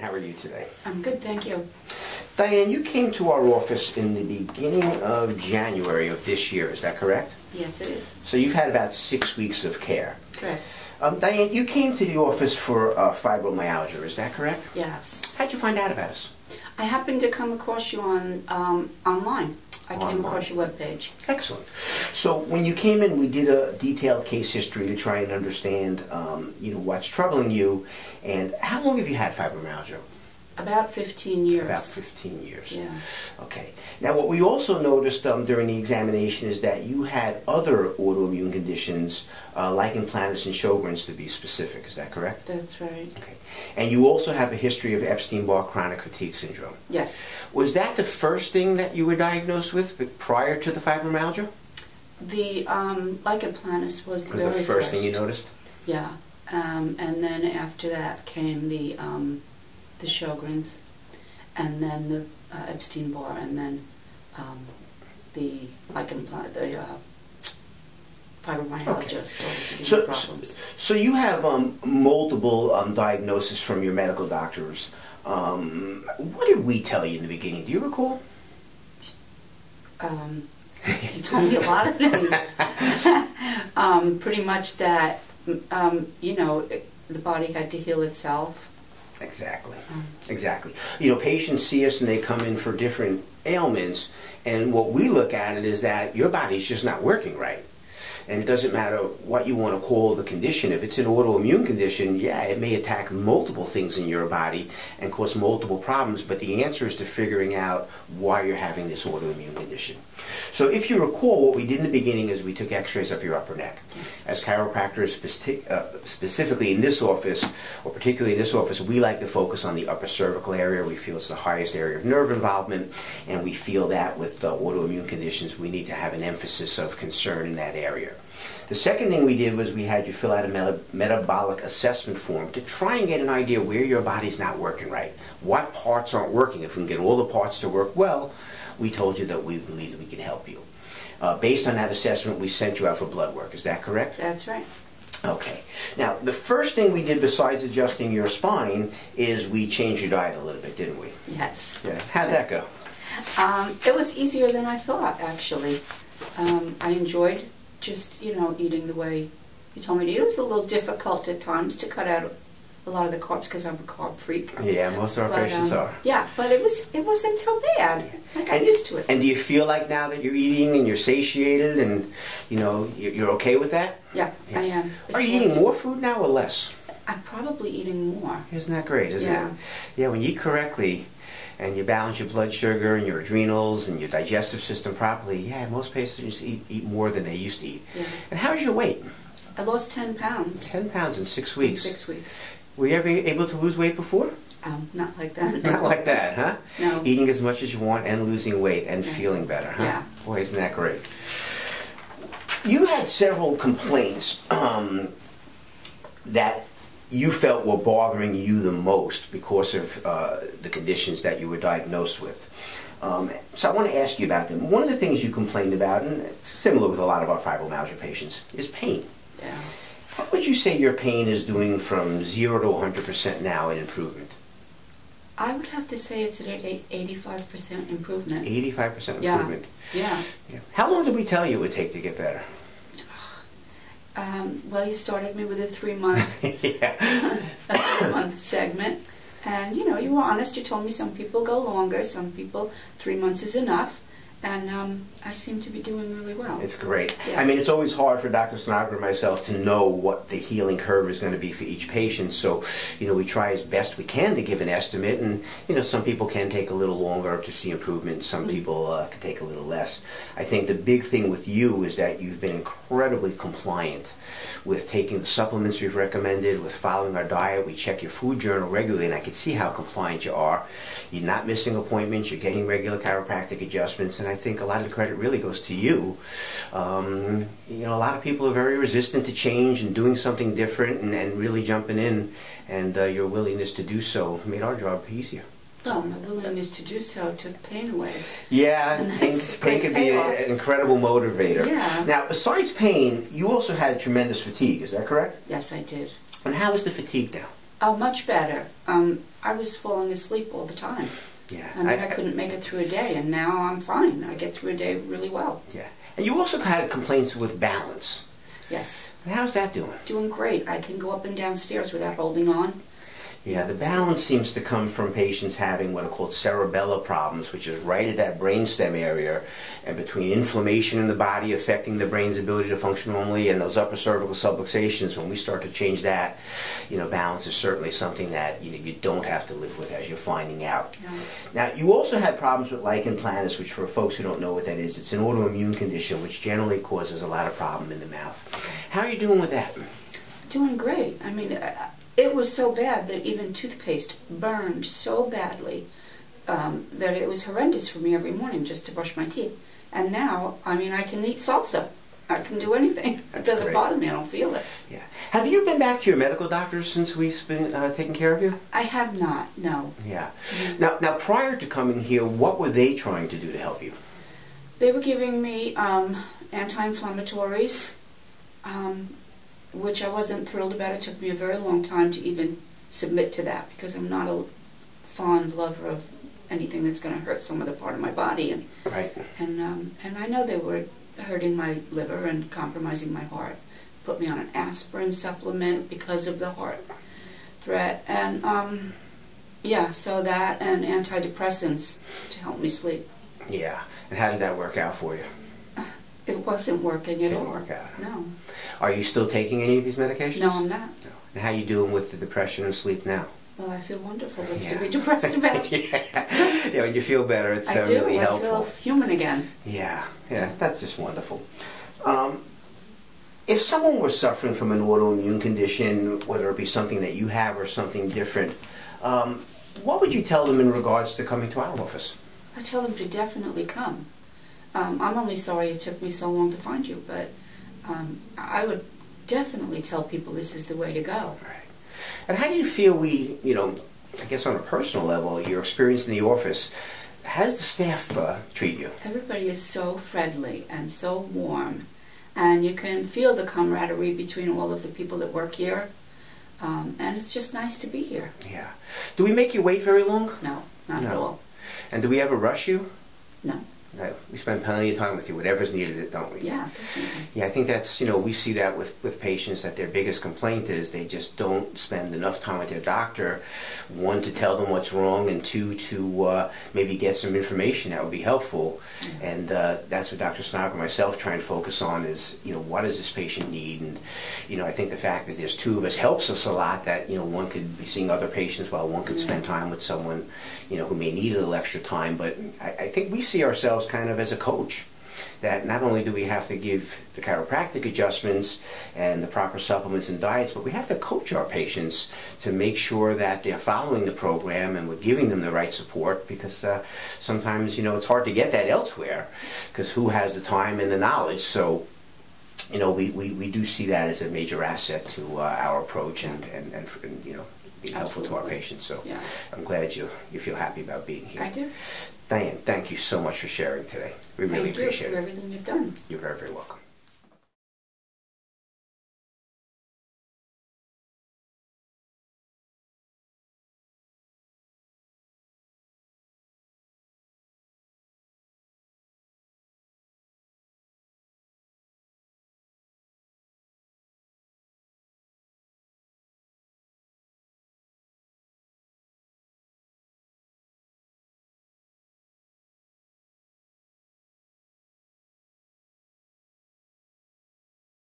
how are you today? I'm good, thank you. Diane, you came to our office in the beginning of January of this year, is that correct? Yes, it is. So you've had about 6 weeks of care. Correct. Diane, you came to the office for fibromyalgia, is that correct? Yes. How'd you find out about us? I happened to come across you on online. I came across your webpage. Excellent. So when you came in, we did a detailed case history to try and understand, what's troubling you. And how long have you had fibromyalgia? About 15 years. About 15 years. Yeah. Okay. Now, what we also noticed during the examination is that you had other autoimmune conditions, Lichen Planus and Sjogren's to be specific. Is that correct? That's right. Okay. And you also have a history of Ebstein-Barr chronic fatigue syndrome. Yes. Was that the first thing that you were diagnosed with prior to the fibromyalgia? The Lichen Planus was the very first. Was the first thing you noticed? Yeah. And then after that came the Sjogren's, and then the Ebstein-Barr, and then the Lichen Planus, the fibromyalgia started to give me problems. So you have multiple diagnoses from your medical doctors. What did we tell you in the beginning? Do you recall? You told me a lot of things. Pretty much that, the body had to heal itself. Exactly. Exactly. Patients see us and they come in for different ailments, and what we look at it is that your body's just not working right. And it doesn't matter what you want to call the condition. If it's an autoimmune condition, yeah, it may attack multiple things in your body and cause multiple problems, but the answer is to figuring out why you're having this autoimmune condition. So if you recall, what we did in the beginning is we took x-rays of your upper neck. Yes. As chiropractors, specifically in this office, or particularly in this office, we like to focus on the upper cervical area. We feel it's the highest area of nerve involvement, and we feel that with autoimmune conditions, we need to have an emphasis of concern in that area. The second thing we did was we had you fill out a metabolic assessment form to try and get an idea where your body's not working right. What parts aren't working? If we can get all the parts to work well, we told you that we believe that we can help you. Based on that assessment, we sent you out for blood work. Is that correct? That's right. Okay. Now, the first thing we did besides adjusting your spine is we changed your diet a little bit, didn't we? Yes. Yeah. How'd that go? It was easier than I thought, actually. I enjoyed just, eating the way you told me to eat. It was a little difficult at times to cut out a lot of the carbs because I'm a carb freak. Yeah, most of our patients are. Yeah, but it wasn't so bad. I got used to it. And do you feel like now that you're eating and you're satiated and, you're okay with that? Yeah, I am. Are you eating more food now or less? I'm probably eating more. Isn't that great, isn't it? Yeah, when you eat correctly and you balance your blood sugar and your adrenals and your digestive system properly, yeah, most patients eat more than they used to eat. Yeah. And how's your weight? I lost 10 pounds. 10 pounds in 6 weeks? In 6 weeks. Were you ever able to lose weight before? Not like that. Not like that, huh? No. Eating as much as you want and losing weight and feeling better, huh? Yeah. Boy, isn't that great. You had several complaints that you felt were bothering you the most because of the conditions that you were diagnosed with. So I want to ask you about them. One of the things you complained about, and it's similar with a lot of our fibromyalgia patients, is pain. Yeah. What would you say your pain is doing from 0 to 100% now in improvement? I would have to say it's at 85% improvement. 85% improvement? Yeah. How long did we tell you it would take to get better? Well, you started me with a 3-month a 3-month segment. And, you were honest. You told me some people go longer, some people 3 months is enough. And I seem to be doing really well. It's great. Yeah. I mean, it's always hard for Dr. Sinagra and myself to know what the healing curve is going to be for each patient. So, we try as best we can to give an estimate. And, some people can take a little longer to see improvement. Some people can take a little less. I think the big thing with you is that you've been incredibly compliant with taking the supplements we've recommended, with following our diet. We check your food journal regularly, and I can see how compliant you are. You're not missing appointments. You're getting regular chiropractic adjustments, and I think a lot of the credit really goes to you. A lot of people are very resistant to change and doing something different and really jumping in, and your willingness to do so made our job easier. Well, my willingness to do so took pain away. Yeah, pain can be an incredible motivator. Yeah. Now, besides pain, you also had tremendous fatigue, is that correct? Yes, I did. And how is the fatigue now? Oh, much better. I was falling asleep all the time. Yeah. And I couldn't make it through a day, and now I'm fine. I get through a day really well. Yeah. And you also had complaints with balance. Yes. And how's that doing? Doing great. I can go up and down stairs without holding on. Yeah, the balance seems to come from patients having what are called cerebellar problems, which is right at that brainstem area, and between inflammation in the body affecting the brain's ability to function normally and those upper cervical subluxations. When we start to change that, balance is certainly something that you don't have to live with, as you're finding out. Yeah. Now, you also had problems with Lichen Planus, which for folks who don't know what that is, it's an autoimmune condition which generally causes a lot of problem in the mouth. How are you doing with that? Doing great. I mean, it was so bad that even toothpaste burned so badly that it was horrendous for me every morning just to brush my teeth. And now, I mean, I can eat salsa. I can do anything. It doesn't bother me. I don't feel it. Yeah. Have you been back to your medical doctor since we've been taking care of you? I have not, no. Yeah. Now, prior to coming here, what were they trying to do to help you? They were giving me anti-inflammatories, which I wasn't thrilled about. It took me a very long time to even submit to that because I'm not a fond lover of anything that's going to hurt some other part of my body. And, right. And I know they were hurting my liver and compromising my heart. Put me on an aspirin supplement because of the heart threat. And yeah, so that and antidepressants to help me sleep. Yeah. And how did that work out for you? It wasn't working at all. Didn't work out. No. Are you still taking any of these medications? No, I'm not. No. And how are you doing with the depression and sleep now? Well, I feel wonderful. What's to be depressed about? Yeah, when you feel better, it's really helpful. I feel human again. Yeah, that's just wonderful. If someone was suffering from an autoimmune condition, whether it be something that you have or something different, what would you tell them in regards to coming to our office? I tell them to definitely come. I'm only sorry it took me so long to find you, but I would definitely tell people this is the way to go. Right. And how do you feel I guess on a personal level, your experience in the office, how does the staff treat you? Everybody is so friendly and so warm, and you can feel the camaraderie between all of the people that work here, and it's just nice to be here. Yeah. Do we make you wait very long? No, not at all. And do we ever rush you? No. No, we spend plenty of time with you, whatever's needed, don't we? Yeah, definitely. Yeah, I think that's, we see that with patients, that their biggest complaint is they just don't spend enough time with their doctor, one, to tell them what's wrong, and two, to maybe get some information that would be helpful. Yeah. And that's what Dr. Sinagra and myself try and focus on is, what does this patient need? And, I think the fact that there's two of us helps us a lot, that, one could be seeing other patients while one could spend time with someone, who may need a little extra time. But I think we see ourselves kind of as a coach, that not only do we have to give the chiropractic adjustments and the proper supplements and diets, but we have to coach our patients to make sure that they're following the program and we're giving them the right support, because sometimes it's hard to get that elsewhere, because who has the time and the knowledge? So we do see that as a major asset to our approach and being helpful to our patients. So yeah. I'm glad you feel happy about being here. I do. Diane, thank you so much for sharing today. We really appreciate it. Thank you for everything you've done. You're very, very welcome.